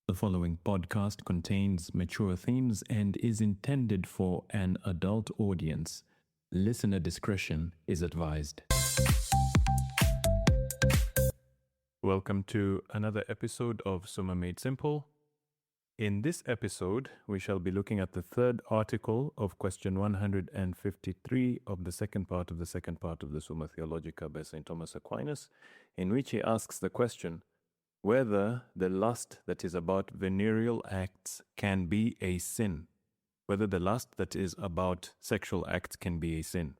The following podcast contains mature themes and is intended for an adult audience. Listener discretion is advised. Welcome to another episode of Summa Made Simple. In this episode, we shall be looking at the third article of question 153 of the second part of the Summa Theologica by St. Thomas Aquinas, in which he asks the question, whether the lust that is about venereal acts can be a sin. Whether the lust that is about sexual acts can be a sin.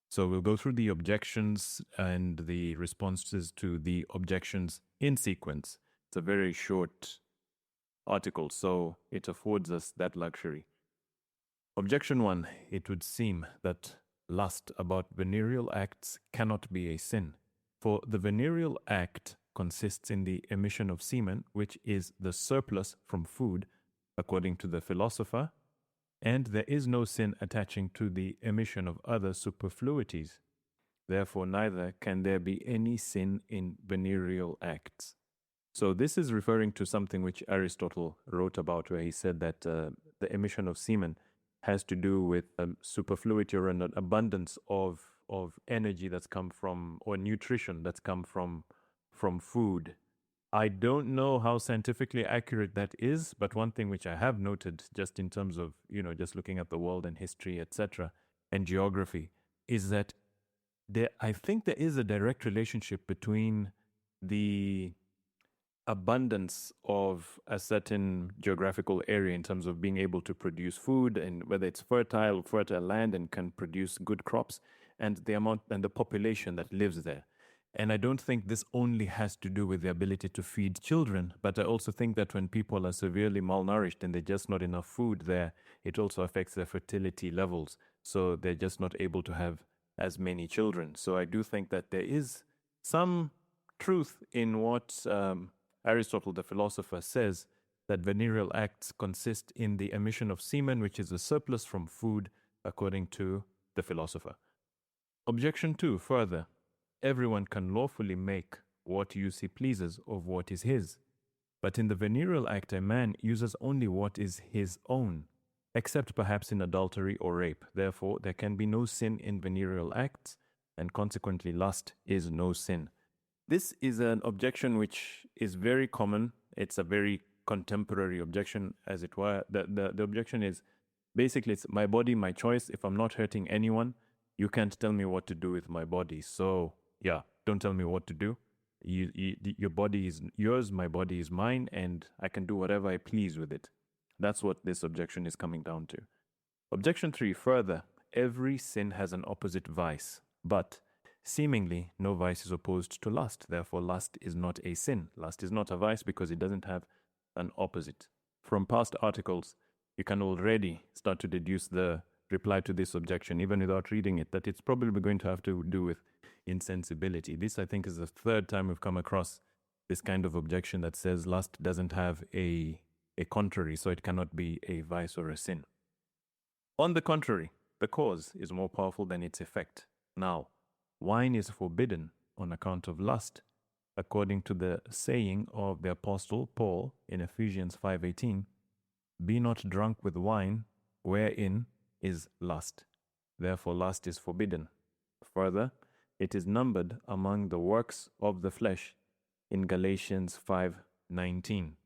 So we'll go through the objections and the responses to the objections in sequence. It's a very short article, so it affords us that luxury. Objection 1. It would seem that lust about venereal acts cannot be a sin. For the venereal act consists in the emission of semen, which is the surplus from food, according to the philosopher, and there is no sin attaching to the emission of other superfluities. Therefore, neither can there be any sin in venereal acts. So this is referring to something which Aristotle wrote about, where he said that the emission of semen has to do with superfluity or an abundance of energy that's come from, or nutrition that's come from food. I don't know how scientifically accurate that is, but one thing which I have noted just in terms of, just looking at the world and history, etc., and geography, is that I think there is a direct relationship between the abundance of a certain geographical area in terms of being able to produce food, and whether it's fertile land and can produce good crops, and the amount and the population that lives there. And I don't think this only has to do with the ability to feed children, but I also think that when people are severely malnourished and there's just not enough food there, it also affects their fertility levels. So they're just not able to have as many children. So I do think that there is some truth in what Aristotle, the philosopher, says, that venereal acts consist in the emission of semen, which is a surplus from food, according to the philosopher. Objection 2, further. Everyone can lawfully make what use he pleases of what is his. But in the venereal act, a man uses only what is his own, except perhaps in adultery or rape. Therefore, there can be no sin in venereal acts, and consequently lust is no sin. This is an objection which is very common. It's a very contemporary objection, as it were. The objection is, basically, it's my body, my choice. If I'm not hurting anyone, you can't tell me what to do with my body. So, yeah, don't tell me what to do. Your body is yours, my body is mine, and I can do whatever I please with it. That's what this objection is coming down to. Objection 3, further, every sin has an opposite vice, but seemingly no vice is opposed to lust. Therefore, lust is not a sin. Lust is not a vice because it doesn't have an opposite. From past articles, you can already start to deduce the reply to this objection, even without reading it, that it's probably going to have to do with insensibility. This, I think, is the third time we've come across this kind of objection that says lust doesn't have a contrary, so it cannot be a vice or a sin. On the contrary, the cause is more powerful than its effect. Now, wine is forbidden on account of lust, according to the saying of the Apostle Paul in Ephesians 5:18, "Be not drunk with wine, wherein is lust. Therefore lust is forbidden." Further, it is numbered among the works of the flesh in Galatians 5:19.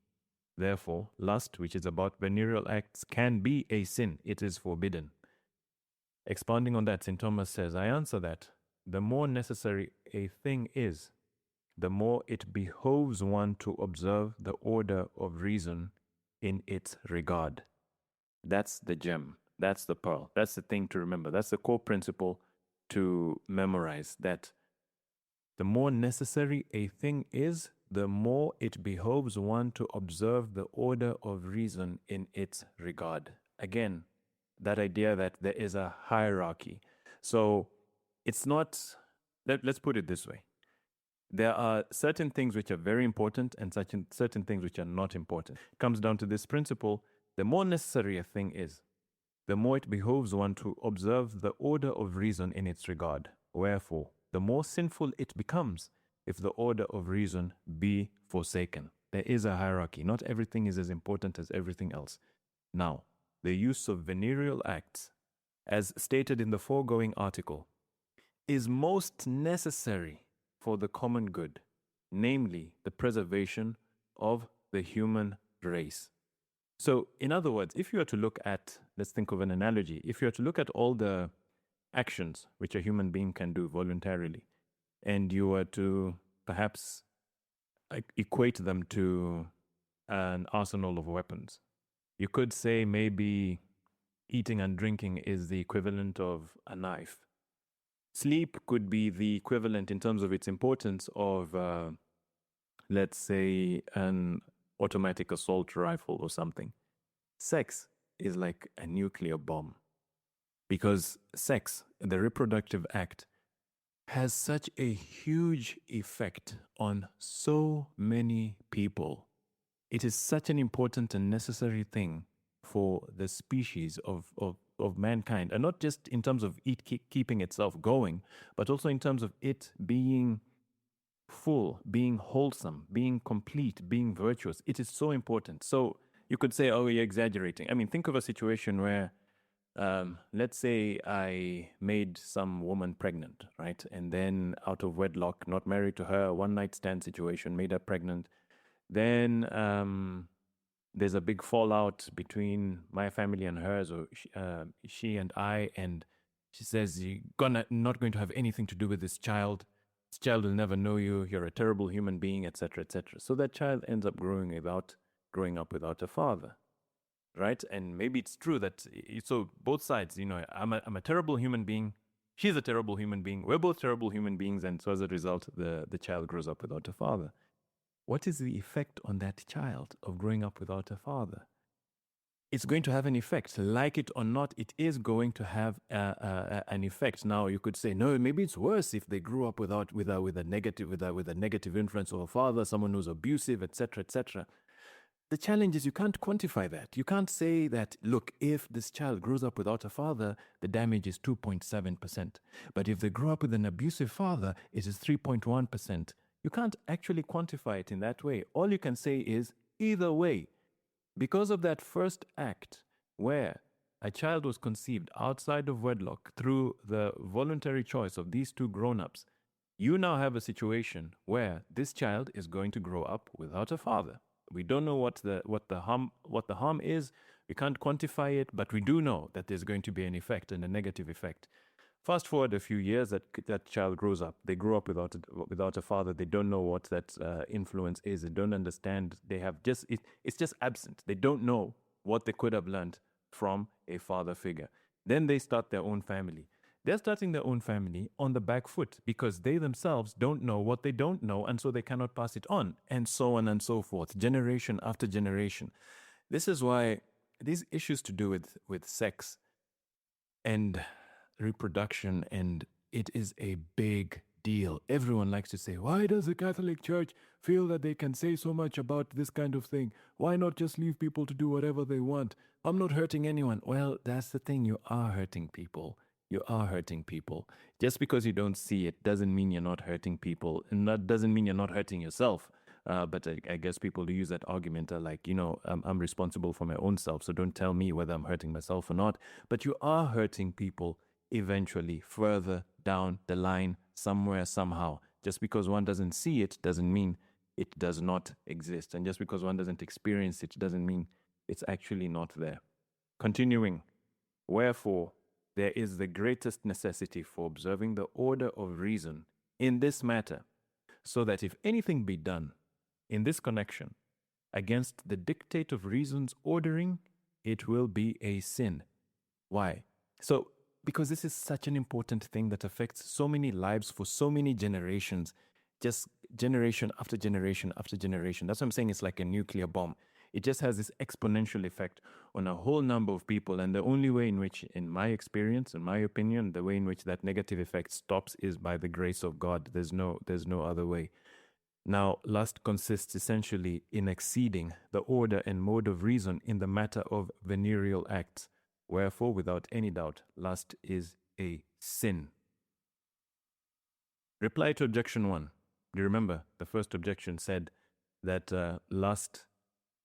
Therefore, lust, which is about venereal acts, can be a sin. It is forbidden. Expounding on that, St. Thomas says, I answer that the more necessary a thing is, the more it behoves one to observe the order of reason in its regard. That's the gem. That's the pearl. That's the thing to remember. That's the core principle to memorize, that the more necessary a thing is, the more it behoves one to observe the order of reason in its regard. Again, that idea that there is a hierarchy. So it's not, let's put it this way. There are certain things which are very important and certain things which are not important. It comes down to this principle: the more necessary a thing is, the more it behoves one to observe the order of reason in its regard. Wherefore, the more sinful it becomes if the order of reason be forsaken. There is a hierarchy. Not everything is as important as everything else. Now, the use of venereal acts, as stated in the foregoing article, is most necessary for the common good, namely the preservation of the human race. So, in other words, if you were to look at, let's think of an analogy, if you were to look at all the actions which a human being can do voluntarily, and you were to perhaps equate them to an arsenal of weapons, you could say maybe eating and drinking is the equivalent of a knife. Sleep could be the equivalent in terms of its importance of, let's say, an automatic assault rifle or something. Sex is like a nuclear bomb, because sex, the reproductive act, has such a huge effect on so many people. It is such an important and necessary thing for the species of mankind, and not just in terms of it keeping itself going, but also in terms of it being full, being wholesome, being complete, being virtuous. It is so important. So you could say, oh, you're exaggerating. I mean, think of a situation where, let's say I made some woman pregnant, right? And then out of wedlock, not married to her, one night stand situation, made her pregnant. Then there's a big fallout between my family and hers, or she and I, and she says, you're not going to have anything to do with this child. This child will never know you. You're a terrible human being, etc., etc. So that child ends up growing up without a father, right? And maybe it's true that, so both sides, I'm a terrible human being. She's a terrible human being. We're both terrible human beings, and so as a result, the child grows up without a father. What is the effect on that child of growing up without a father? It's going to have an effect. Like it or not, it is going to have an effect. Now, you could say, no, maybe it's worse if they grew up with a negative influence of a father, someone who's abusive, etc., etc. The challenge is you can't quantify that. You can't say that, look, if this child grows up without a father, the damage is 2.7%. But if they grow up with an abusive father, it is 3.1%. You can't actually quantify it in that way. All you can say is, either way, because of that first act where a child was conceived outside of wedlock through the voluntary choice of these two grown-ups, you now have a situation where this child is going to grow up without a father. We don't know what the harm is. We can't quantify it, but we do know that there's going to be an effect, and a negative effect. Fast forward a few years, that child grows up. They grow up without a father. They don't know what that influence is. They don't understand. It's just absent. They don't know what they could have learned from a father figure. Then they start their own family. They're starting their own family on the back foot because they themselves don't know what they don't know, and so they cannot pass it on, and so on and so forth, generation after generation. This is why these issues to do with sex and reproduction, and it is a big deal. Everyone likes to say, why does the Catholic Church feel that they can say so much about this kind of thing? Why not just leave people to do whatever they want? I'm not hurting anyone. Well, that's the thing. You are hurting people. You are hurting people. Just because you don't see it doesn't mean you're not hurting people, and that doesn't mean you're not hurting yourself. But I guess people who use that argument are like, I'm responsible for my own self, so don't tell me whether I'm hurting myself or not. But you are hurting people eventually, further down the line, somewhere, somehow. Just because one doesn't see it doesn't mean it does not exist. And just because one doesn't experience it doesn't mean it's actually not there. Continuing, wherefore, there is the greatest necessity for observing the order of reason in this matter, so that if anything be done in this connection against the dictate of reason's ordering, it will be a sin. Why? So, because this is such an important thing that affects so many lives for so many generations, just generation after generation after generation. That's what I'm saying. It's like a nuclear bomb. It just has this exponential effect on a whole number of people. And the only way in which, in my experience, in my opinion, the way in which that negative effect stops is by the grace of God. There's no other way. Now, lust consists essentially in exceeding the order and mode of reason in the matter of venereal acts. Wherefore, without any doubt, lust is a sin. Reply to objection 1. Do you remember? The first objection said, that lust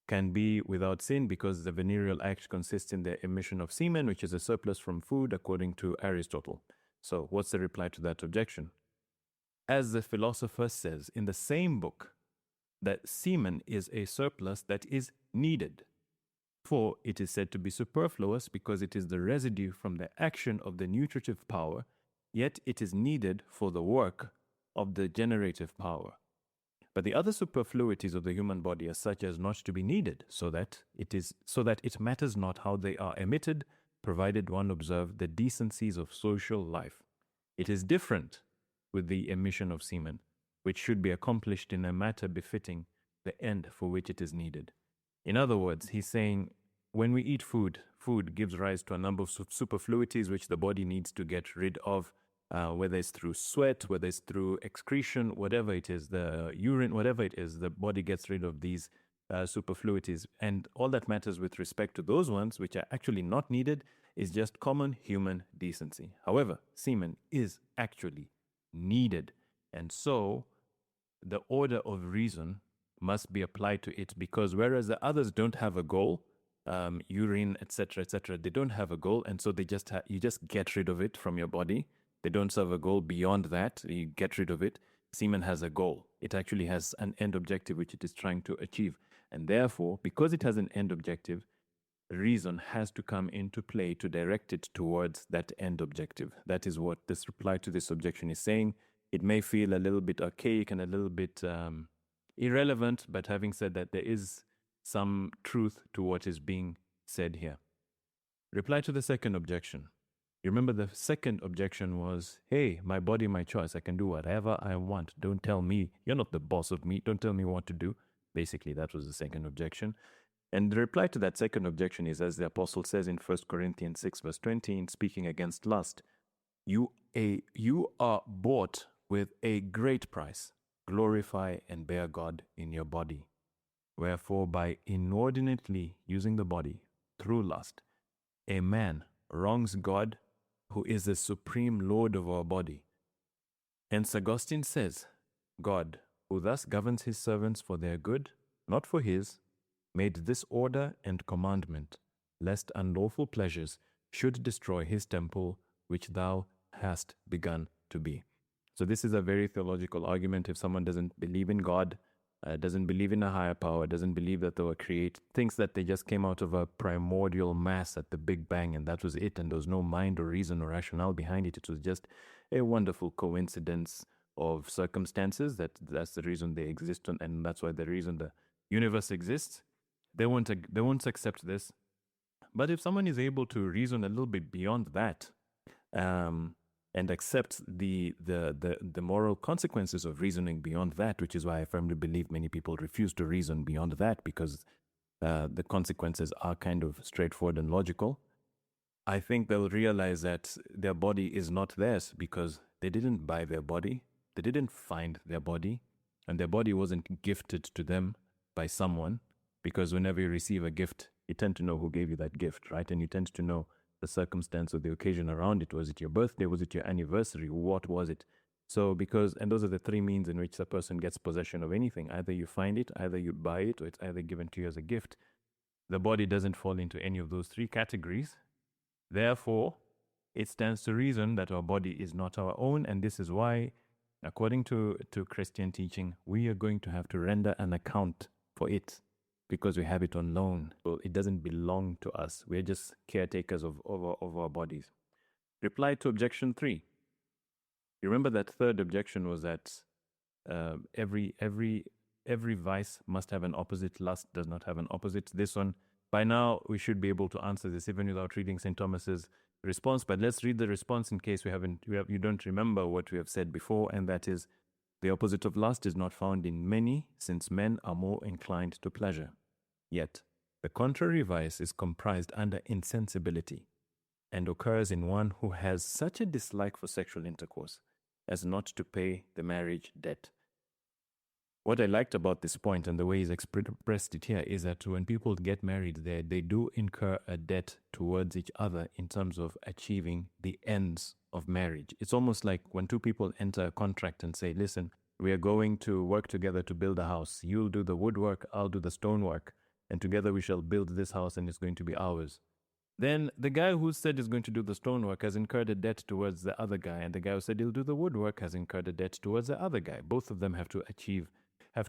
can be without sin because the venereal act consists in the emission of semen, which is a surplus from food, according to Aristotle. So, what's the reply to that objection? As the philosopher says in the same book, that semen is a surplus that is needed. For it is said to be superfluous because it is the residue from the action of the nutritive power, yet it is needed for the work of the generative power. But the other superfluities of the human body are such as not to be needed, so that it matters not how they are emitted, provided one observe the decencies of social life. It is different with the emission of semen, which should be accomplished in a manner befitting the end for which it is needed. In other words, he's saying when we eat food, food gives rise to a number of superfluities which the body needs to get rid of, whether it's through sweat, whether it's through excretion, whatever it is, the urine, whatever it is, the body gets rid of these superfluities. And all that matters with respect to those ones which are actually not needed is just common human decency. However, semen is actually needed. And so the order of reason must be applied to it, because whereas the others don't have a goal, urine, etc., they don't have a goal, and so you just get rid of it from your body. They don't serve a goal beyond that. You get rid of it. Semen has a goal. It actually has an end objective which it is trying to achieve. And therefore, because it has an end objective, reason has to come into play to direct it towards that end objective. That is what this reply to this objection is saying. It may feel a little bit archaic and a little bit irrelevant, but having said that, there is some truth to what is being said here. Reply to the second objection. You remember the second objection was, hey, my body, my choice. I can do whatever I want. Don't tell me. You're not the boss of me. Don't tell me what to do. Basically, that was the second objection. And the reply to that second objection is, as the apostle says in 1 Corinthians 6, verse 20, in speaking against lust, you are bought with a great price. Glorify and bear God in your body. Wherefore, by inordinately using the body through lust, a man wrongs God, who is the supreme Lord of our body. Hence Augustine says, God, who thus governs his servants for their good, not for his, made this order and commandment, lest unlawful pleasures should destroy his temple, which thou hast begun to be. So this is a very theological argument. If someone doesn't believe in God, doesn't believe in a higher power, doesn't believe that they were created, thinks that they just came out of a primordial mass at the Big Bang and that was it, and there was no mind or reason or rationale behind it. It was just a wonderful coincidence of circumstances. That's the reason they exist, and that's why the reason the universe exists. They won't accept this. But if someone is able to reason a little bit beyond that, and accept the moral consequences of reasoning beyond that, which is why I firmly believe many people refuse to reason beyond that, because the consequences are kind of straightforward and logical. I think they'll realize that their body is not theirs because they didn't buy their body, they didn't find their body, and their body wasn't gifted to them by someone, because whenever you receive a gift, you tend to know who gave you that gift, right? And you tend to know the circumstance or the occasion around it. Was it your birthday? Was it your anniversary? What was it? So and those are the three means in which a person gets possession of anything. Either you find it, either you buy it, or it's either given to you as a gift. The body doesn't fall into any of those three categories. Therefore, it stands to reason that our body is not our own, and this is why, according to Christian teaching, we are going to have to render an account for it, because we have it on loan. So it doesn't belong to us. We're just caretakers of our bodies. Reply to objection 3. You remember that third objection was that every vice must have an opposite. Lust does not have an opposite. This one, by now, we should be able to answer this even without reading St. Thomas's response. But let's read the response in case you don't remember what we have said before, and that is, the opposite of lust is not found in many, since men are more inclined to pleasure. Yet, the contrary vice is comprised under insensibility, and occurs in one who has such a dislike for sexual intercourse as not to pay the marriage debt. What I liked about this point and the way he's expressed it here is that when people get married, they do incur a debt towards each other in terms of achieving the ends of marriage. It's almost like when two people enter a contract and say, listen, We are going to work together to build a house. You'll do the woodwork, I'll do the stonework, and together we shall build this house and it's going to be ours. Then the guy who said he's going to do the stonework has incurred a debt towards the other guy, and the guy who said he'll do the woodwork has incurred a debt towards the other guy. Both of them have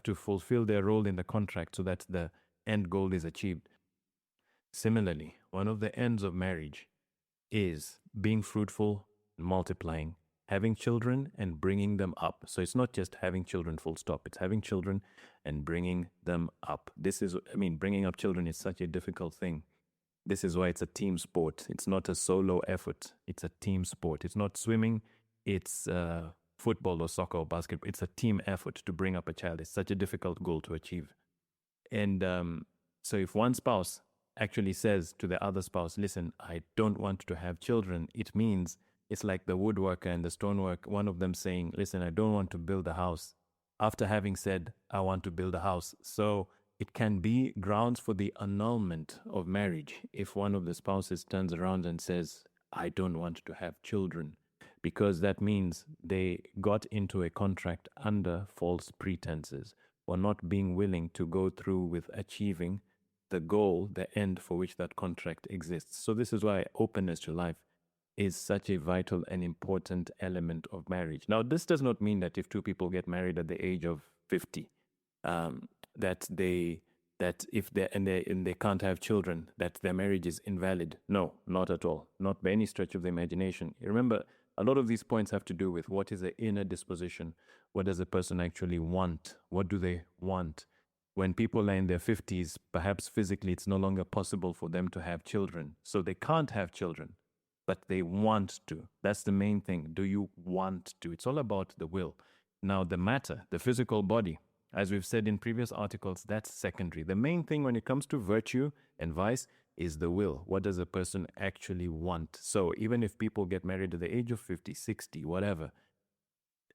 to fulfill their role in the contract so that the end goal is achieved. Similarly, one of the ends of marriage is being fruitful, multiplying, having children, and bringing them up. So it's not just having children, full stop. It's having children and bringing them up. Bringing up children is such a difficult thing. This is why it's a team sport. It's not a solo effort. It's a team sport. It's not swimming. It's football or soccer or basketball. It's a team effort to bring up a child. It's such a difficult goal to achieve. And so if one spouse actually says to the other spouse, listen, I don't want to have children, it means it's like the woodworker and the stonework, one of them saying, listen, I don't want to build a house, after having said, I want to build a house. So it can be grounds for the annulment of marriage if one of the spouses turns around and says, I don't want to have children, because that means they got into a contract under false pretenses or not being willing to go through with achieving the goal, the end for which that contract exists. So this is why openness to life is such a vital and important element of marriage. Now, this does not mean that if two people get married at the age of 50, that if they can't have children, that their marriage is invalid. No, not at all. Not by any stretch of the imagination. Remember, a lot of these points have to do with what is the inner disposition. What does a person actually want? What do they want? When people are in their 50s, perhaps physically it's no longer possible for them to have children. So they can't have children, but they want to. That's the main thing. Do you want to? It's all about the will. Now, the matter, the physical body, as we've said in previous articles, that's secondary. The main thing when it comes to virtue and vice is the will. What does a person actually want? So even if people get married at the age of 50, 60, whatever,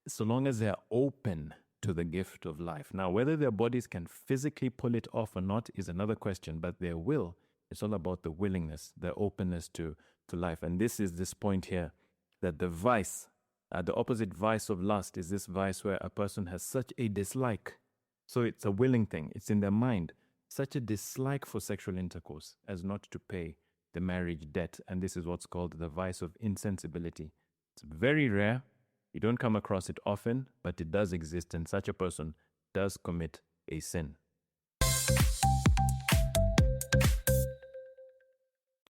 so long as they're open to the gift of life. Now, whether their bodies can physically pull it off or not is another question, but their will, it's all about the willingness, the openness to life. And this is this point here, that the vice, the opposite vice of lust is this vice where a person has such a dislike. So it's a willing thing. It's in their mind. Such a dislike for sexual intercourse as not to pay the marriage debt. And this is what's called the vice of insensibility. It's very rare. You don't come across it often, but it does exist. And such a person does commit a sin.